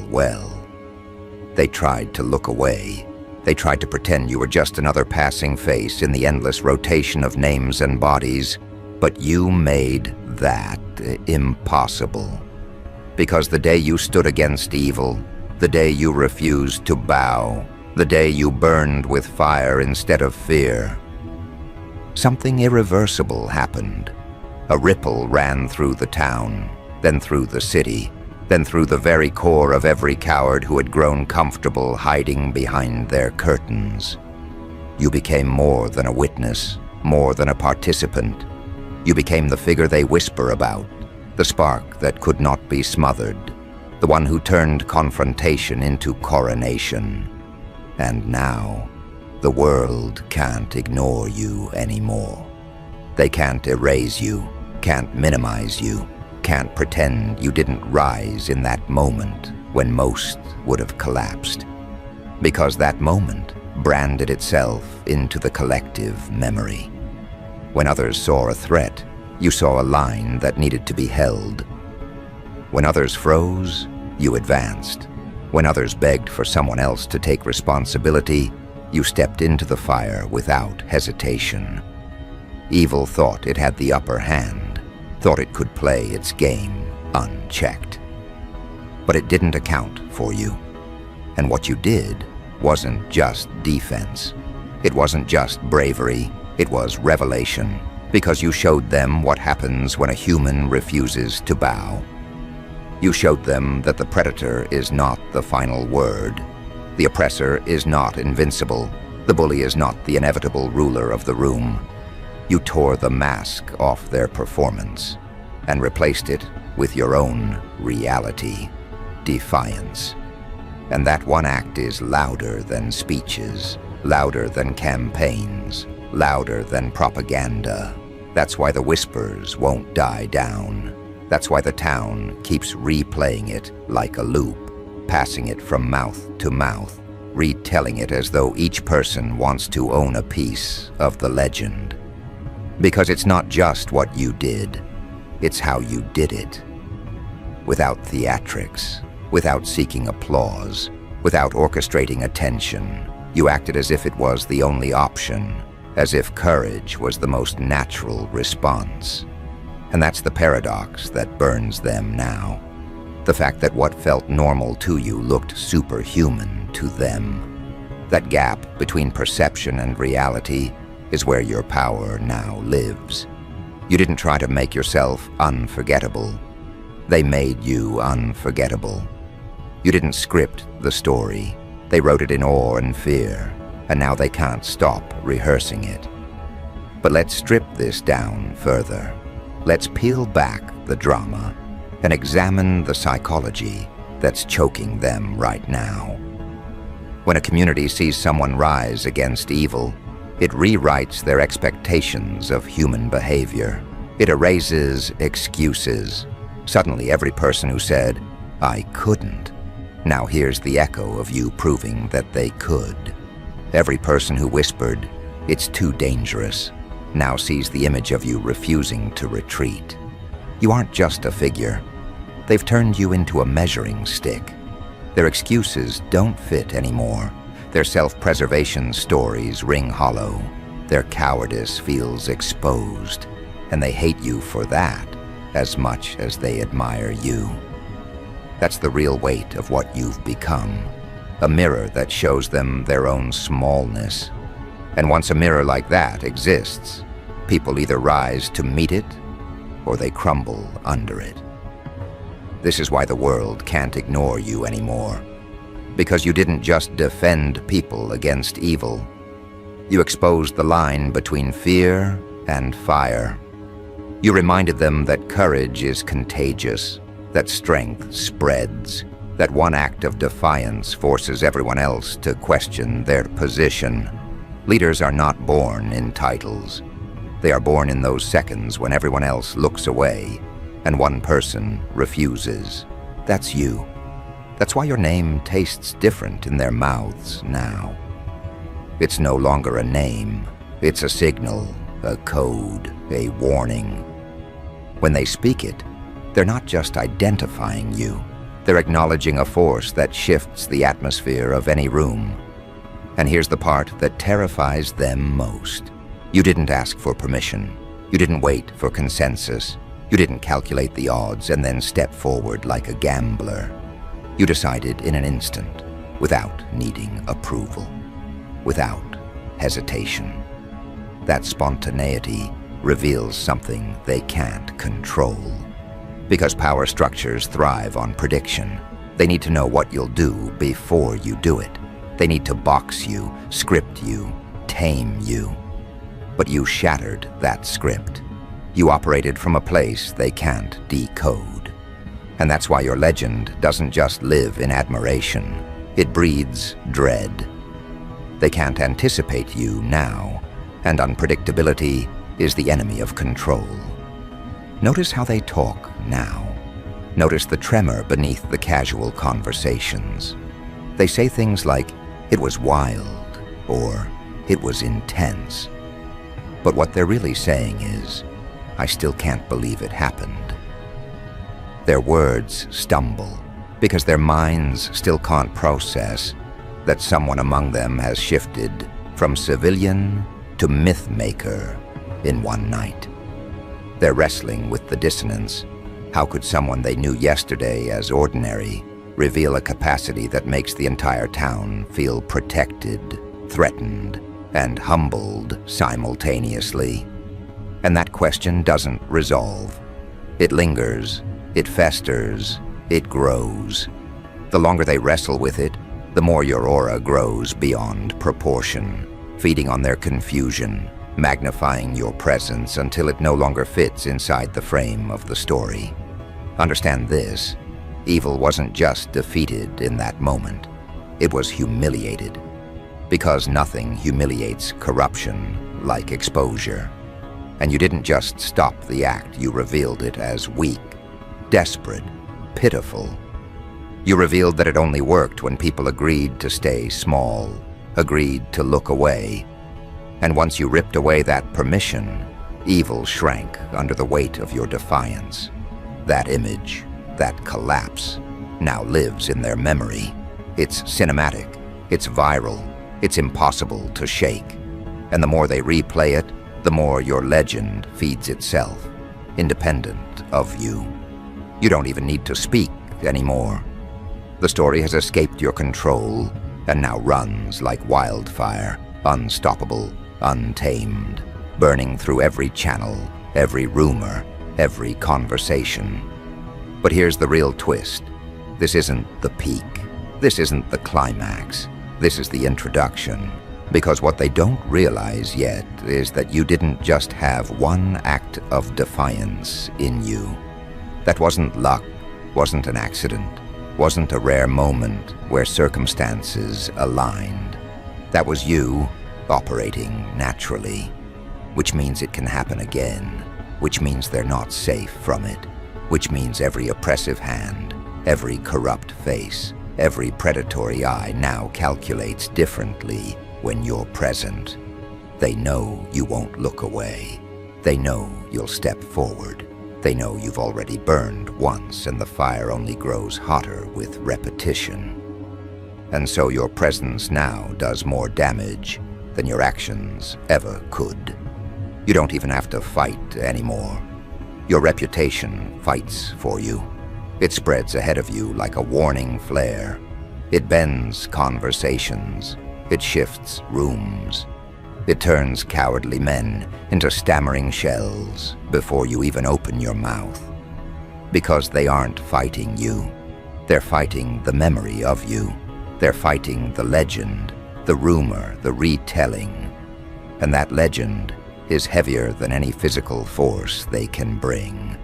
well. They tried to look away. They tried to pretend you were just another passing face in the endless rotation of names and bodies, but you made that impossible. Because the day you stood against evil, the day you refused to bow, the day you burned with fire instead of fear, something irreversible happened. A ripple ran through the town, then through the city, then through the very core of every coward who had grown comfortable hiding behind their curtains. You became more than a witness, more than a participant. You became the figure they whisper about, the spark that could not be smothered, the one who turned confrontation into coronation. And now, the world can't ignore you anymore. They can't erase you, can't minimize you, can't pretend you didn't rise in that moment when most would have collapsed. Because that moment branded itself into the collective memory. When others saw a threat, you saw a line that needed to be held. When others froze, you advanced. When others begged for someone else to take responsibility, you stepped into the fire without hesitation. Evil thought it had the upper hand, thought it could play its game unchecked. But it didn't account for you. And what you did wasn't just defense. It wasn't just bravery, it was revelation, because you showed them what happens when a human refuses to bow. You showed them that the predator is not the final word. The oppressor is not invincible. The bully is not the inevitable ruler of the room. You tore the mask off their performance and replaced it with your own reality, defiance. And that one act is louder than speeches, louder than campaigns, louder than propaganda. That's why the whispers won't die down. That's why the town keeps replaying it like a loop, passing it from mouth to mouth, retelling it as though each person wants to own a piece of the legend. Because it's not just what you did, it's how you did it. Without theatrics, without seeking applause, without orchestrating attention, you acted as if it was the only option, as if courage was the most natural response. And that's the paradox that burns them now. The fact that what felt normal to you looked superhuman to them. That gap between perception and reality is where your power now lives. You didn't try to make yourself unforgettable. They made you unforgettable. You didn't script the story. They wrote it in awe and fear, and now they can't stop rehearsing it. But let's strip this down further. Let's peel back the drama and examine the psychology that's choking them right now. When a community sees someone rise against evil, it rewrites their expectations of human behavior. It erases excuses. Suddenly, every person who said, "I couldn't," now hears the echo of you proving that they could. Every person who whispered, "It's too dangerous," now sees the image of you refusing to retreat. You aren't just a figure. They've turned you into a measuring stick. Their excuses don't fit anymore. Their self-preservation stories ring hollow. Their cowardice feels exposed, and they hate you for that as much as they admire you. That's the real weight of what you've become, a mirror that shows them their own smallness. And once a mirror like that exists, people either rise to meet it or they crumble under it. This is why the world can't ignore you anymore. Because you didn't just defend people against evil. You exposed the line between fear and fire. You reminded them that courage is contagious, that strength spreads, that one act of defiance forces everyone else to question their position. Leaders are not born in titles. They are born in those seconds when everyone else looks away and one person refuses. That's you. That's why your name tastes different in their mouths now. It's no longer a name. It's a signal, a code, a warning. When they speak it, they're not just identifying you. They're acknowledging a force that shifts the atmosphere of any room. And here's the part that terrifies them most. You didn't ask for permission. You didn't wait for consensus. You didn't calculate the odds and then step forward like a gambler. You decided in an instant, without needing approval, without hesitation. That spontaneity reveals something they can't control. Because power structures thrive on prediction. They need to know what you'll do before you do it. They need to box you, script you, tame you. But you shattered that script. You operated from a place they can't decode. And that's why your legend doesn't just live in admiration. It breeds dread. They can't anticipate you now, and unpredictability is the enemy of control. Notice how they talk now. Notice the tremor beneath the casual conversations. They say things like, "It was wild," or "It was intense." But what they're really saying is, "I still can't believe it happened." Their words stumble because their minds still can't process that someone among them has shifted from civilian to myth maker in one night. They're wrestling with the dissonance. How could someone they knew yesterday as ordinary reveal a capacity that makes the entire town feel protected, threatened, and humbled simultaneously? And that question doesn't resolve. It lingers, it festers, it grows. The longer they wrestle with it, the more your aura grows beyond proportion, feeding on their confusion, magnifying your presence until it no longer fits inside the frame of the story. Understand this: evil wasn't just defeated in that moment, it was humiliated. Because nothing humiliates corruption like exposure. And you didn't just stop the act, you revealed it as weak, desperate, pitiful. You revealed that it only worked when people agreed to stay small, agreed to look away. And once you ripped away that permission, evil shrank under the weight of your defiance. That image, that collapse, now lives in their memory. It's cinematic, it's viral, it's impossible to shake. And the more they replay it, the more your legend feeds itself, independent of you. You don't even need to speak anymore. The story has escaped your control and now runs like wildfire, unstoppable, untamed, burning through every channel, every rumor, every conversation. But here's the real twist. This isn't the peak. This isn't the climax. This is the introduction. Because what they don't realize yet is that you didn't just have one act of defiance in you. That wasn't luck, wasn't an accident, wasn't a rare moment where circumstances aligned. That was you operating naturally, which means it can happen again, which means they're not safe from it, which means every oppressive hand, every corrupt face, every predatory eye now calculates differently when you're present. They know you won't look away. They know you'll step forward. They know you've already burned once and the fire only grows hotter with repetition. And so your presence now does more damage than your actions ever could. You don't even have to fight anymore. Your reputation fights for you. It spreads ahead of you like a warning flare. It bends conversations. It shifts rooms. It turns cowardly men into stammering shells before you even open your mouth. Because they aren't fighting you. They're fighting the memory of you. They're fighting the legend, the rumor, the retelling. And that legend is heavier than any physical force they can bring.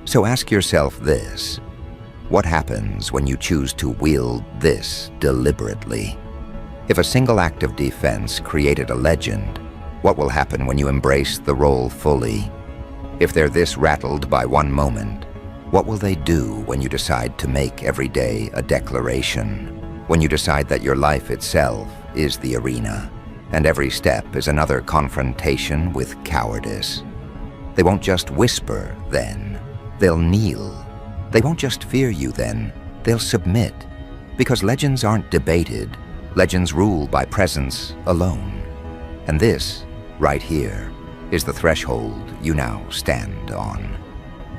So ask yourself this: what happens when you choose to wield this deliberately? If a single act of defense created a legend, what will happen when you embrace the role fully? If they're this rattled by one moment, what will they do when you decide to make every day a declaration? When you decide that your life itself is the arena, and every step is another confrontation with cowardice? They won't just whisper then, they'll kneel. They won't just fear you then, They'll submit, because legends aren't debated. Legends rule by presence alone. And this, right here, is the threshold you now stand on.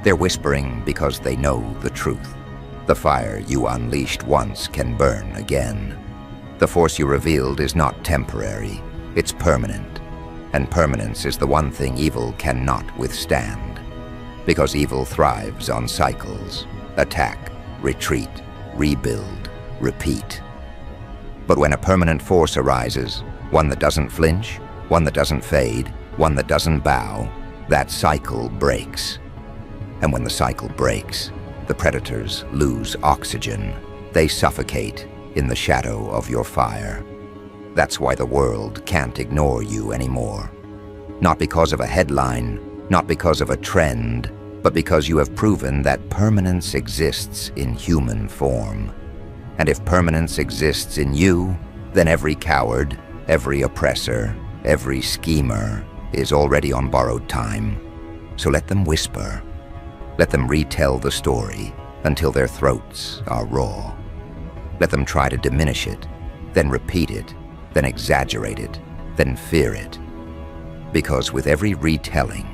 They're whispering because they know the truth. The fire you unleashed once can burn again. The force you revealed is not temporary, it's permanent. And permanence is the one thing evil cannot withstand. Because evil thrives on cycles: attack, retreat, rebuild, repeat. But when a permanent force arises, one that doesn't flinch, one that doesn't fade, one that doesn't bow, that cycle breaks. And when the cycle breaks, the predators lose oxygen. They suffocate in the shadow of your fire. That's why the world can't ignore you anymore. Not because of a headline, not because of a trend, but because you have proven that permanence exists in human form. And if permanence exists in you, then every coward, every oppressor, every schemer is already on borrowed time. So let them whisper. Let them retell the story until their throats are raw. Let them try to diminish it, then repeat it, then exaggerate it, then fear it. Because with every retelling,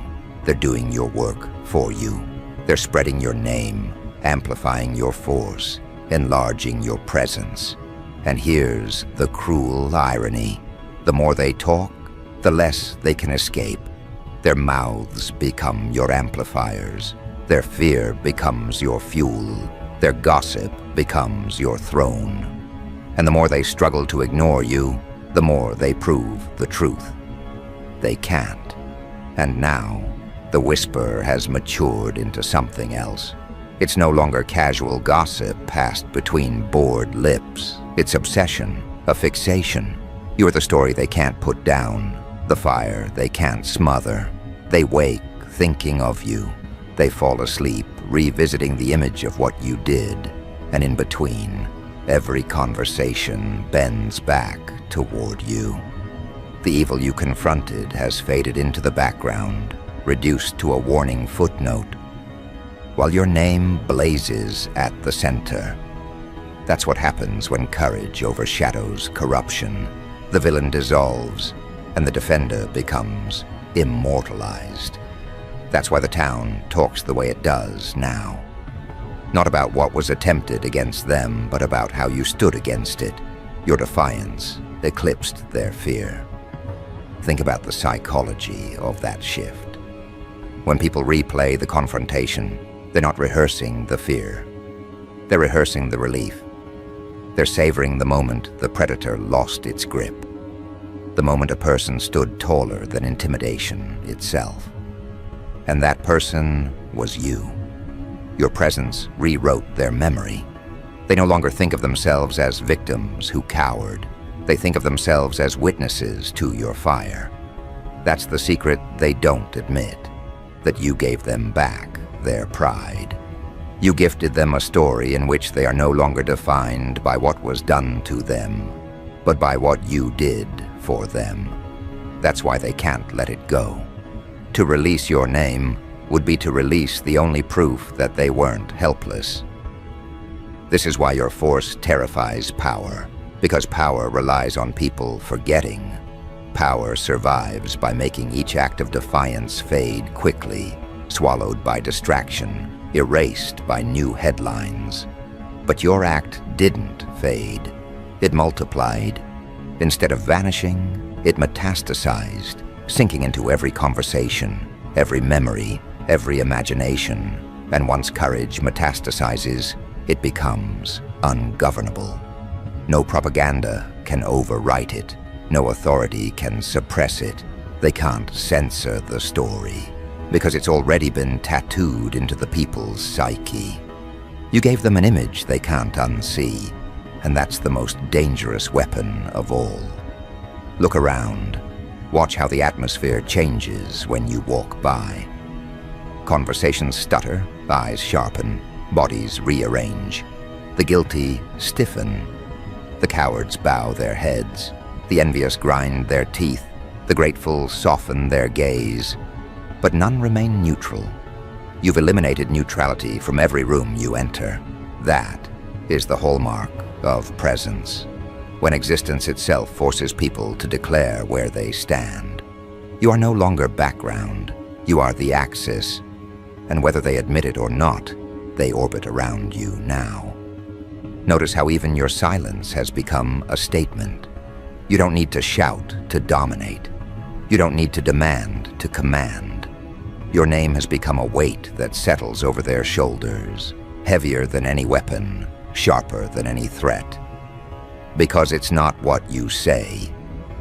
they're doing your work for you. They're spreading your name, amplifying your force, enlarging your presence. And here's the cruel irony. The more they talk, the less they can escape. Their mouths become your amplifiers. Their fear becomes your fuel. Their gossip becomes your throne. And the more they struggle to ignore you, the more they prove the truth. They can't. And now, the whisper has matured into something else. It's no longer casual gossip passed between bored lips. It's obsession, a fixation. You're the story they can't put down, the fire they can't smother. They wake thinking of you. They fall asleep revisiting the image of what you did. And in between, every conversation bends back toward you. The evil you confronted has faded into the background, reduced to a warning footnote, while your name blazes at the center. That's what happens when courage overshadows corruption. The villain dissolves, and the defender becomes immortalized. That's why the town talks the way it does now. Not about what was attempted against them, but about how you stood against it. Your defiance eclipsed their fear. Think about the psychology of that shift. When people replay the confrontation, they're not rehearsing the fear. They're rehearsing the relief. They're savoring the moment the predator lost its grip. The moment a person stood taller than intimidation itself. And that person was you. Your presence rewrote their memory. They no longer think of themselves as victims who cowered. They think of themselves as witnesses to your fire. That's the secret they don't admit, that you gave them back their pride. You gifted them a story in which they are no longer defined by what was done to them, but by what you did for them. That's why they can't let it go. To release your name would be to release the only proof that they weren't helpless. This is why your force terrifies power, because power relies on people forgetting. Power survives by making each act of defiance fade quickly, swallowed by distraction, erased by new headlines. But your act didn't fade. It multiplied. Instead of vanishing, it metastasized, sinking into every conversation, every memory, every imagination. And once courage metastasizes, it becomes ungovernable. No propaganda can overwrite it. No authority can suppress it. They can't censor the story, because it's already been tattooed into the people's psyche. You gave them an image they can't unsee, and that's the most dangerous weapon of all. Look around. Watch how the atmosphere changes when you walk by. Conversations stutter, eyes sharpen, bodies rearrange. The guilty stiffen. The cowards bow their heads. The envious grind their teeth. The grateful soften their gaze. But none remain neutral. You've eliminated neutrality from every room you enter. That is the hallmark of presence, when existence itself forces people to declare where they stand. You are no longer background, you are the axis, and whether they admit it or not, they orbit around you now. Notice how even your silence has become a statement. You don't need to shout to dominate. You don't need to demand to command. Your name has become a weight that settles over their shoulders, heavier than any weapon, sharper than any threat. Because it's not what you say,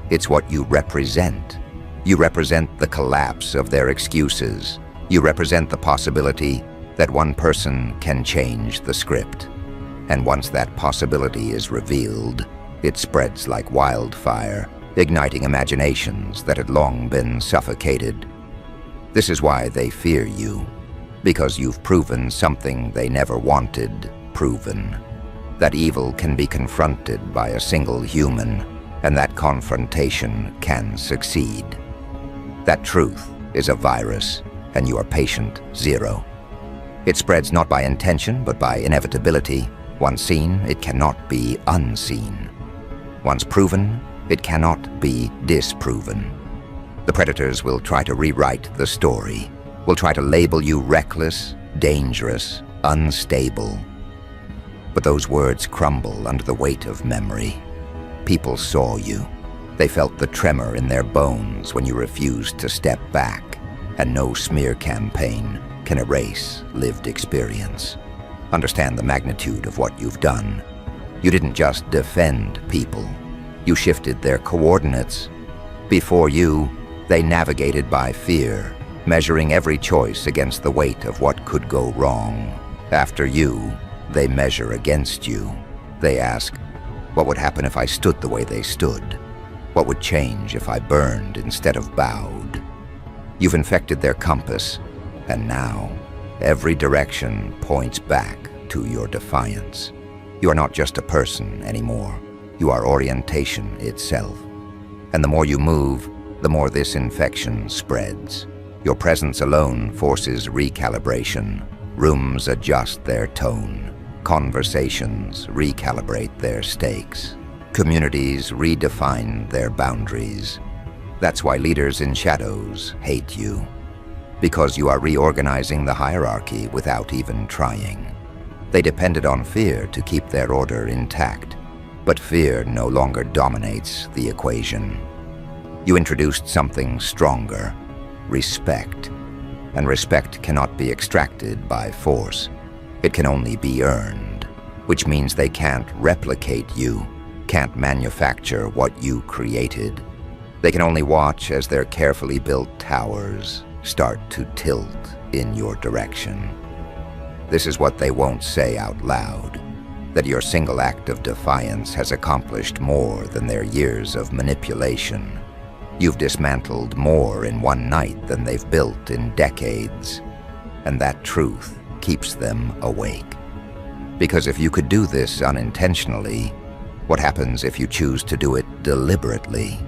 it's what you represent. You represent the collapse of their excuses. You represent the possibility that one person can change the script. And once that possibility is revealed, it spreads like wildfire, igniting imaginations that had long been suffocated. This is why they fear you, because you've proven something they never wanted proven. That evil can be confronted by a single human, and that confrontation can succeed. That truth is a virus, and you are patient zero. It spreads not by intention, but by inevitability. Once seen, it cannot be unseen. Once proven, it cannot be disproven. The predators will try to rewrite the story, will try to label you reckless, dangerous, unstable. But those words crumble under the weight of memory. People saw you. They felt the tremor in their bones when you refused to step back, and no smear campaign can erase lived experience. Understand the magnitude of what you've done. You didn't just defend people. You shifted their coordinates. Before you, they navigated by fear, measuring every choice against the weight of what could go wrong. After you, they measure against you. They ask, what would happen if I stood the way they stood? What would change if I burned instead of bowed? You've infected their compass, and now every direction points back to your defiance. You are not just a person anymore. You are orientation itself. And the more you move, the more this infection spreads. Your presence alone forces recalibration. Rooms adjust their tone. Conversations recalibrate their stakes. Communities redefine their boundaries. That's why leaders in shadows hate you. Because you are reorganizing the hierarchy without even trying. They depended on fear to keep their order intact. But fear no longer dominates the equation. You introduced something stronger, respect. And respect cannot be extracted by force. It can only be earned, which means they can't replicate you, can't manufacture what you created. They can only watch as their carefully built towers start to tilt in your direction. This is what they won't say out loud, that your single act of defiance has accomplished more than their years of manipulation. You've dismantled more in one night than they've built in decades, and that truth keeps them awake. Because if you could do this unintentionally, what happens if you choose to do it deliberately?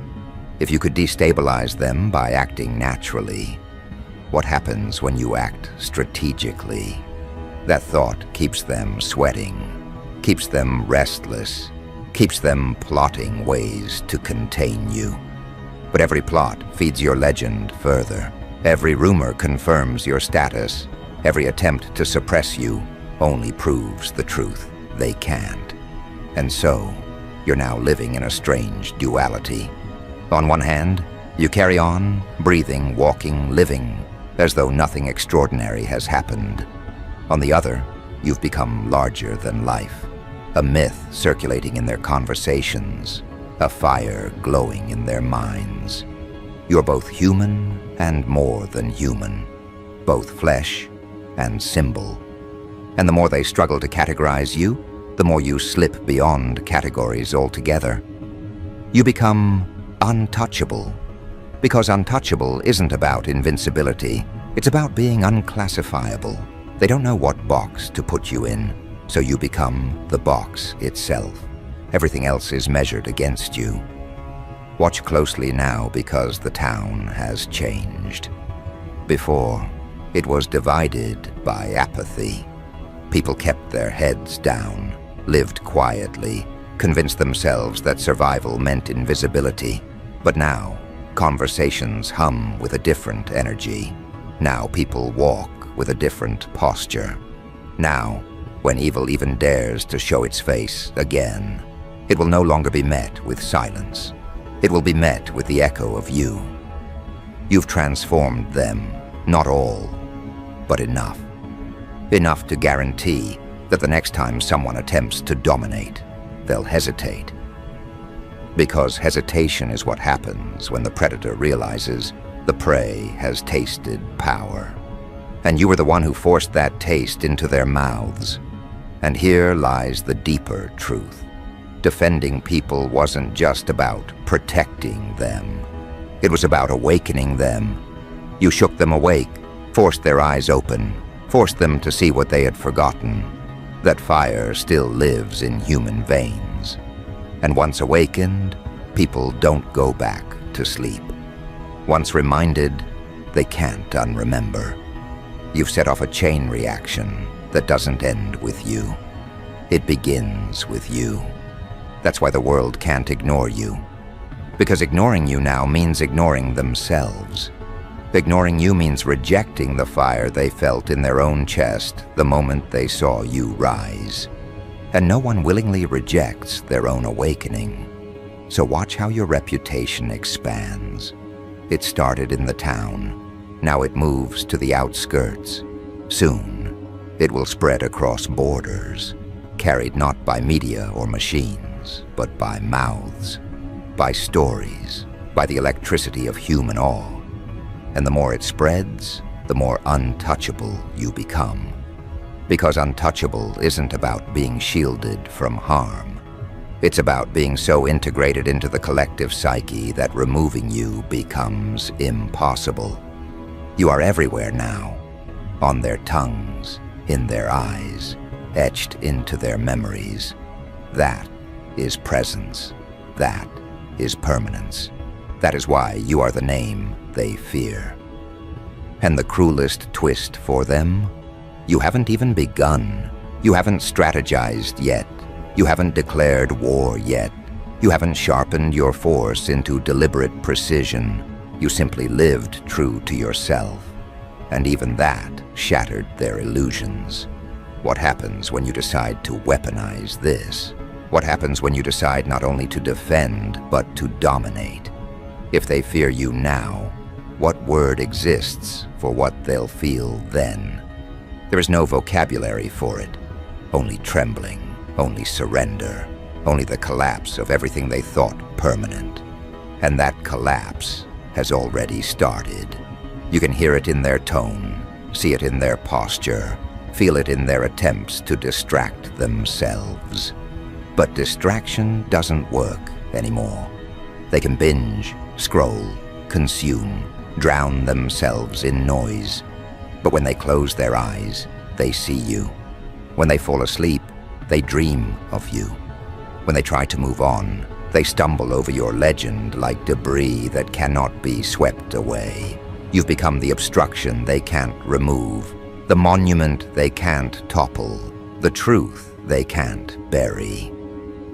If you could destabilize them by acting naturally, what happens when you act strategically? That thought keeps them sweating, keeps them restless, keeps them plotting ways to contain you. But every plot feeds your legend further. Every rumor confirms your status. Every attempt to suppress you only proves the truth they can't. And so, you're now living in a strange duality. On one hand, you carry on, breathing, walking, living, as though nothing extraordinary has happened. On the other, you've become larger than life, a myth circulating in their conversations, a fire glowing in their minds. You're both human and more than human, both flesh and symbol. And the more they struggle to categorize you, the more you slip beyond categories altogether. You become untouchable, because untouchable isn't about invincibility, it's about being unclassifiable. They don't know what box to put you in, so you become the box itself. Everything else is measured against you. Watch closely now, because the town has changed. Before, it was divided by apathy. People kept their heads down, lived quietly, convinced themselves that survival meant invisibility. But now, conversations hum with a different energy. Now people walk with a different posture. Now, when evil even dares to show its face again, it will no longer be met with silence. It will be met with the echo of you. You've transformed them, not all, but enough. Enough to guarantee that the next time someone attempts to dominate, they'll hesitate. Because hesitation is what happens when the predator realizes the prey has tasted power. And you were the one who forced that taste into their mouths. And here lies the deeper truth. Defending people wasn't just about protecting them. It was about awakening them. You shook them awake, forced their eyes open, forced them to see what they had forgotten, that fire still lives in human veins. And once awakened, people don't go back to sleep. Once reminded, they can't unremember. You've set off a chain reaction that doesn't end with you. It begins with you. That's why the world can't ignore you. Because ignoring you now means ignoring themselves. Ignoring you means rejecting the fire they felt in their own chest the moment they saw you rise. And no one willingly rejects their own awakening. So watch how your reputation expands. It started in the town. Now it moves to the outskirts. Soon, it will spread across borders, carried not by media or machines, but by mouths, by stories, by the electricity of human awe. And the more it spreads, the more untouchable you become. Because untouchable isn't about being shielded from harm. It's about being so integrated into the collective psyche that removing you becomes impossible. You are everywhere now, on their tongues, in their eyes, etched into their memories. That is presence. That is permanence. That is why you are the name they fear. And the cruelest twist for them? You haven't even begun. You haven't strategized yet. You haven't declared war yet. You haven't sharpened your force into deliberate precision. You simply lived true to yourself. And even that shattered their illusions. What happens when you decide to weaponize this? What happens when you decide not only to defend, but to dominate? If they fear you now, what word exists for what they'll feel then? There is no vocabulary for it. Only trembling, only surrender, only the collapse of everything they thought permanent. And that collapse has already started. You can hear it in their tone, see it in their posture, feel it in their attempts to distract themselves. But distraction doesn't work anymore. They can binge, scroll, consume, drown themselves in noise. But when they close their eyes, they see you. When they fall asleep, they dream of you. When they try to move on, they stumble over your legend like debris that cannot be swept away. You've become the obstruction they can't remove, the monument they can't topple, the truth they can't bury.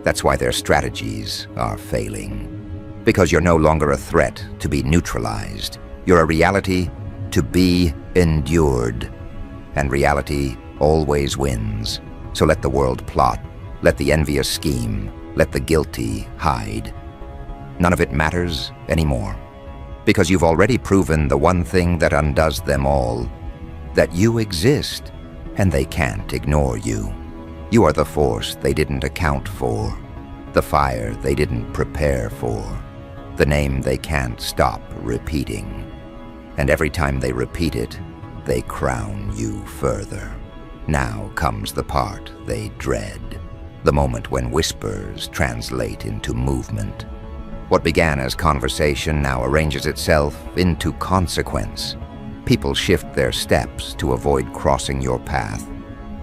That's why their strategies are failing. Because you're no longer a threat to be neutralized. You're a reality to be endured. And reality always wins. So let the world plot, let the envious scheme, let the guilty hide. None of it matters anymore. Because you've already proven the one thing that undoes them all, that you exist and they can't ignore you. You are the force they didn't account for, the fire they didn't prepare for, the name they can't stop repeating. And every time they repeat it, they crown you further. Now comes the part they dread, the moment when whispers translate into movement. What began as conversation now arranges itself into consequence. People shift their steps to avoid crossing your path,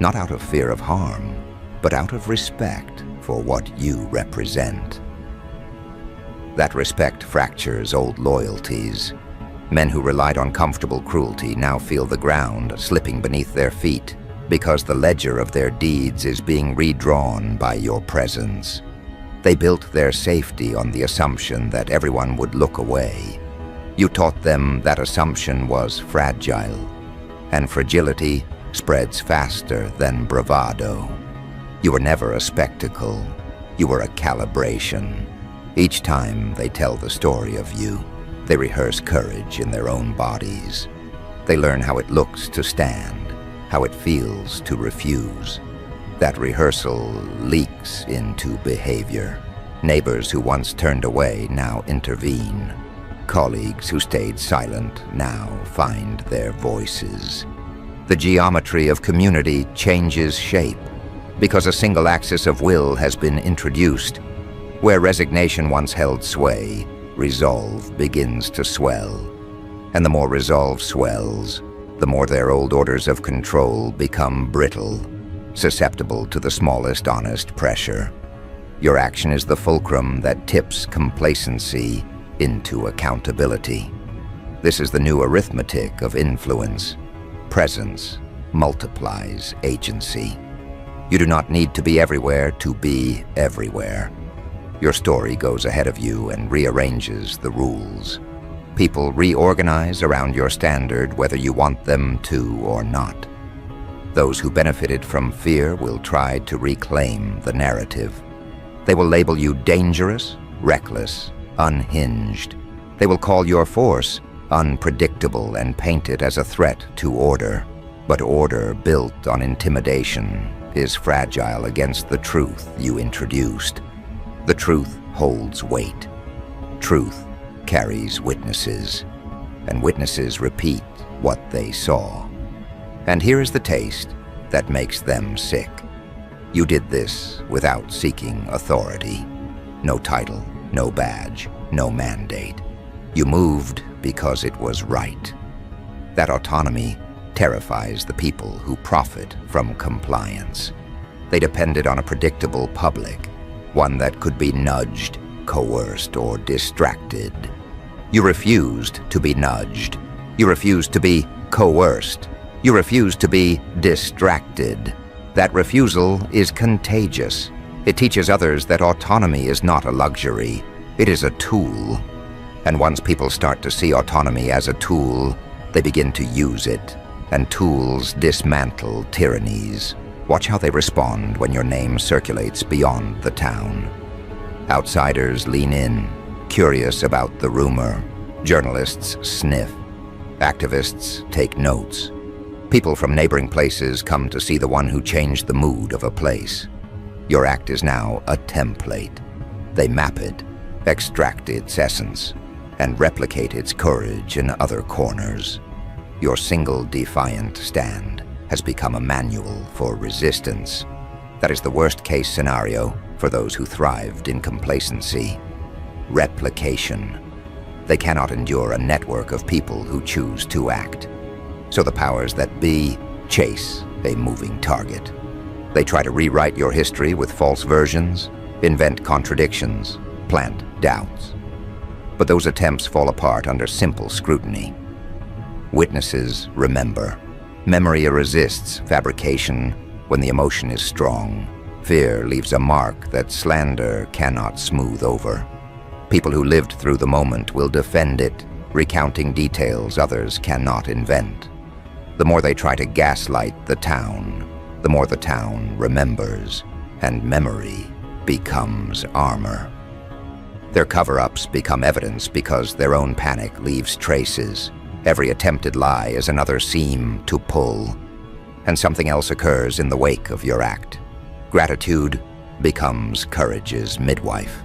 not out of fear of harm, but out of respect for what you represent. That respect fractures old loyalties. Men who relied on comfortable cruelty now feel the ground slipping beneath their feet. because the ledger of their deeds is being redrawn by your presence. They built their safety on the assumption that everyone would look away. You taught them that assumption was fragile, and fragility spreads faster than bravado. You were never a spectacle. You were a calibration. Each time they tell the story of you, they rehearse courage in their own bodies. They learn how it looks to stand, how it feels to refuse. That rehearsal leaks into behavior. Neighbors who once turned away now intervene. Colleagues who stayed silent now find their voices. The geometry of community changes shape because a single axis of will has been introduced. Where resignation once held sway, resolve begins to swell. And the more resolve swells, the more their old orders of control become brittle, susceptible to the smallest honest pressure. Your action is the fulcrum that tips complacency into accountability. This is the new arithmetic of influence. Presence multiplies agency. You do not need to be everywhere to be everywhere. Your story goes ahead of you and rearranges the rules. People reorganize around your standard whether you want them to or not. Those who benefited from fear will try to reclaim the narrative. They will label you dangerous, reckless, unhinged. They will call your force unpredictable and paint it as a threat to order. But order built on intimidation is fragile against the truth you introduced. The truth holds weight. Truth carries witnesses, and witnesses repeat what they saw. And here is the taste that makes them sick. You did this without seeking authority. No title, no badge, no mandate. You moved because it was right. That autonomy terrifies the people who profit from compliance. They depended on a predictable public, one that could be nudged, coerced, or distracted. You refused to be nudged. You refused to be coerced. You refused to be distracted. That refusal is contagious. It teaches others that autonomy is not a luxury. It is a tool. And once people start to see autonomy as a tool, they begin to use it. And tools dismantle tyrannies. Watch how they respond when your name circulates beyond the town. Outsiders lean in, curious about the rumor. Journalists sniff. Activists take notes. People from neighboring places come to see the one who changed the mood of a place. Your act is now a template. They map it, extract its essence, and replicate its courage in other corners. Your single defiant stand has become a manual for resistance. That is the worst-case scenario for those who thrived in complacency. Replication. They cannot endure a network of people who choose to act. So the powers that be chase a moving target. They try to rewrite your history with false versions, invent contradictions, plant doubts. But those attempts fall apart under simple scrutiny. Witnesses remember. Memory resists fabrication when the emotion is strong. Fear leaves a mark that slander cannot smooth over. People who lived through the moment will defend it, recounting details others cannot invent. The more they try to gaslight the town, the more the town remembers, and memory becomes armor. Their cover-ups become evidence because their own panic leaves traces. Every attempted lie is another seam to pull, and something else occurs in the wake of your act. Gratitude becomes courage's midwife.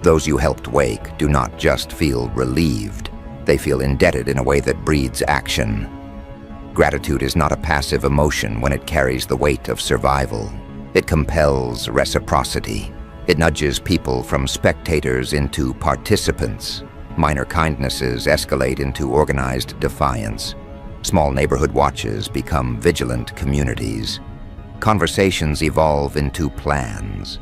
Those you helped wake do not just feel relieved, they feel indebted in a way that breeds action. Gratitude is not a passive emotion when it carries the weight of survival. It compels reciprocity. It nudges people from spectators into participants. Minor kindnesses escalate into organized defiance. Small neighborhood watches become vigilant communities. Conversations evolve into plans.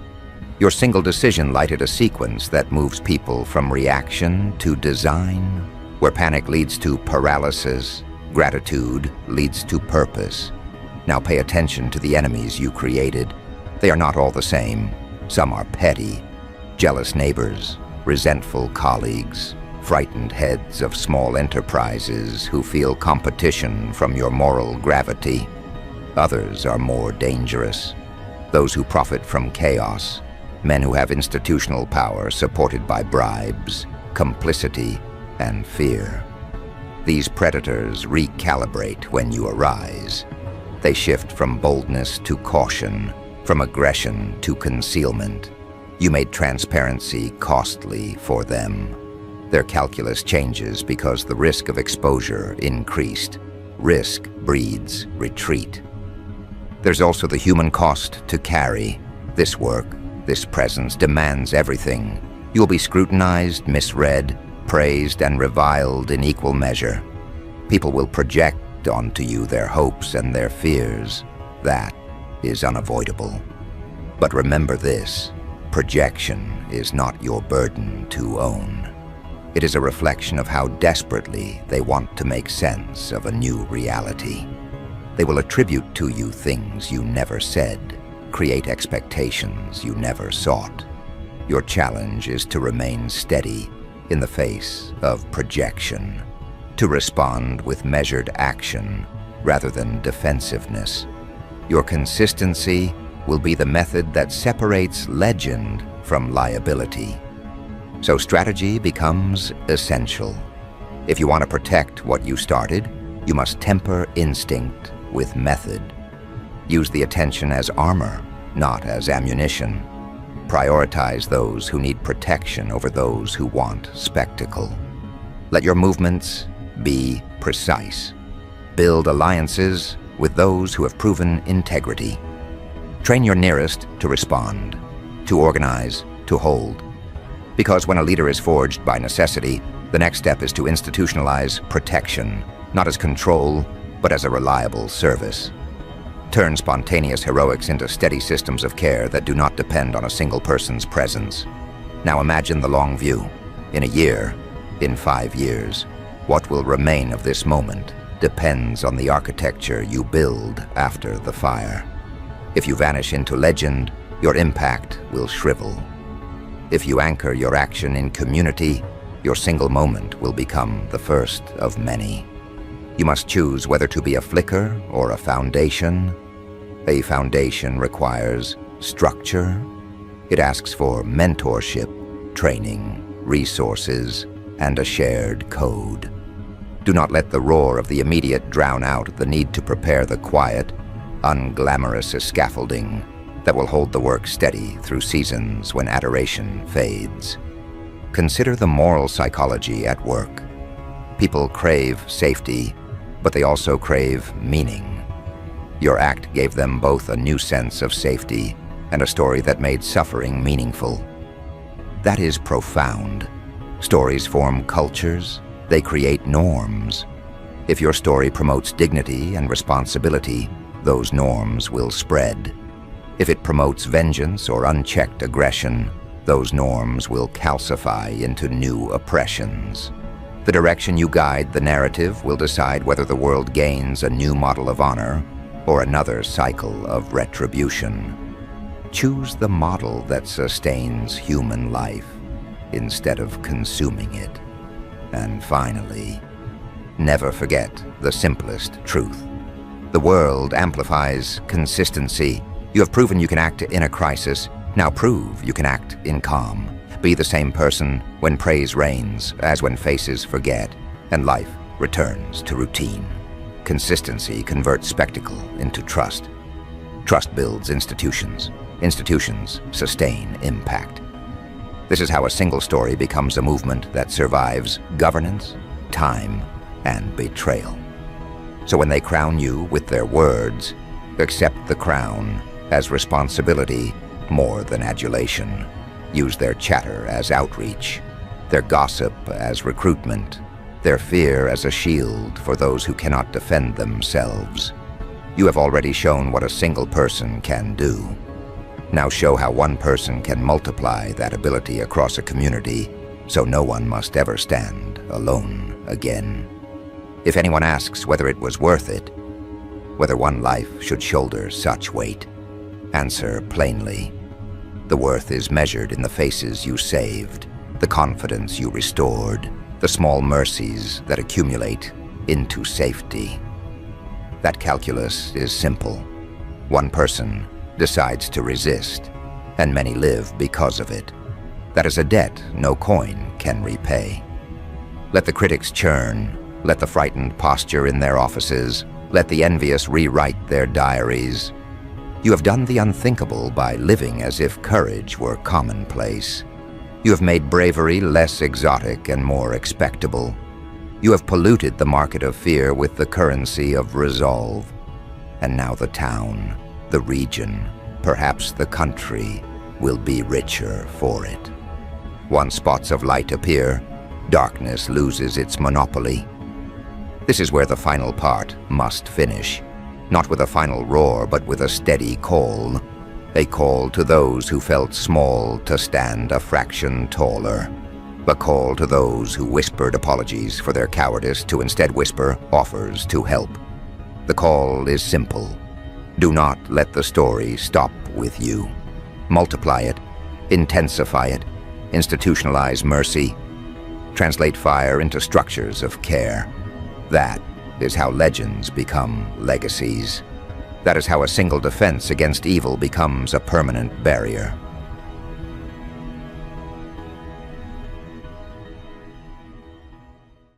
Your single decision lighted a sequence that moves people from reaction to design. Where panic leads to paralysis, gratitude leads to purpose. Now pay attention to the enemies you created. They are not all the same. Some are petty, jealous neighbors, resentful colleagues, frightened heads of small enterprises who feel competition from your moral gravity. Others are more dangerous. Those who profit from chaos, men who have institutional power supported by bribes, complicity, and fear. These predators recalibrate when you arise. They shift from boldness to caution, from aggression to concealment. You made transparency costly for them. Their calculus changes because the risk of exposure increased. Risk breeds retreat. There's also the human cost to carry. This work, this presence demands everything. You'll be scrutinized, misread, praised, and reviled in equal measure. People will project onto you their hopes and their fears. That is unavoidable. But remember this, projection is not your burden to own. It is a reflection of how desperately they want to make sense of a new reality. They will attribute to you things you never said, create expectations you never sought. Your challenge is to remain steady in the face of projection, to respond with measured action rather than defensiveness. Your consistency will be the method that separates legend from liability. So strategy becomes essential. If you want to protect what you started, you must temper instinct with method. Use the attention as armor, not as ammunition. Prioritize those who need protection over those who want spectacle. Let your movements be precise. Build alliances with those who have proven integrity. Train your nearest to respond, to organize, to hold. Because when a leader is forged by necessity, the next step is to institutionalize protection, not as control, but as a reliable service. Turn spontaneous heroics into steady systems of care that do not depend on a single person's presence. Now imagine the long view. In a year, in 5 years, what will remain of this moment depends on the architecture you build after the fire. If you vanish into legend, your impact will shrivel. If you anchor your action in community, your single moment will become the first of many. You must choose whether to be a flicker or a foundation. A foundation requires structure. It asks for mentorship, training, resources, and a shared code. Do not let the roar of the immediate drown out the need to prepare the quiet, unglamorous scaffolding that will hold the work steady through seasons when adoration fades. Consider the moral psychology at work. People crave safety, but they also crave meaning. Your act gave them both a new sense of safety and a story that made suffering meaningful. That is profound. Stories form cultures, they create norms. If your story promotes dignity and responsibility, those norms will spread. If it promotes vengeance or unchecked aggression, those norms will calcify into new oppressions. The direction you guide the narrative will decide whether the world gains a new model of honor or another cycle of retribution. Choose the model that sustains human life instead of consuming it. And finally, never forget the simplest truth. The world amplifies consistency. You have proven you can act in a crisis. Now prove you can act in calm. Be the same person when praise reigns as when faces forget and life returns to routine. Consistency converts spectacle into trust. Trust builds institutions. Institutions sustain impact. This is how a single story becomes a movement that survives governance, time, and betrayal. So when they crown you with their words, accept the crown as responsibility more than adulation. Use their chatter as outreach, their gossip as recruitment, their fear as a shield for those who cannot defend themselves. You have already shown what a single person can do. Now show how one person can multiply that ability across a community, so no one must ever stand alone again. If anyone asks whether it was worth it, whether one life should shoulder such weight. Answer plainly. The worth is measured in the faces you saved, the confidence you restored, the small mercies that accumulate into safety. That calculus is simple. One person decides to resist, and many live because of it. That is a debt no coin can repay. Let the critics churn, let the frightened posture in their offices, let the envious rewrite their diaries. You have done the unthinkable by living as if courage were commonplace. You have made bravery less exotic and more expectable. You have polluted the market of fear with the currency of resolve. And now the town, the region, perhaps the country, will be richer for it. Once spots of light appear, darkness loses its monopoly. This is where the final part must finish, not with a final roar, but with a steady call. A call to those who felt small to stand a fraction taller. A call to those who whispered apologies for their cowardice to instead whisper offers to help. The call is simple. Do not let the story stop with you. Multiply it, intensify it, institutionalize mercy, translate fire into structures of care. That is how legends become legacies. That is how a single defense against evil becomes a permanent barrier.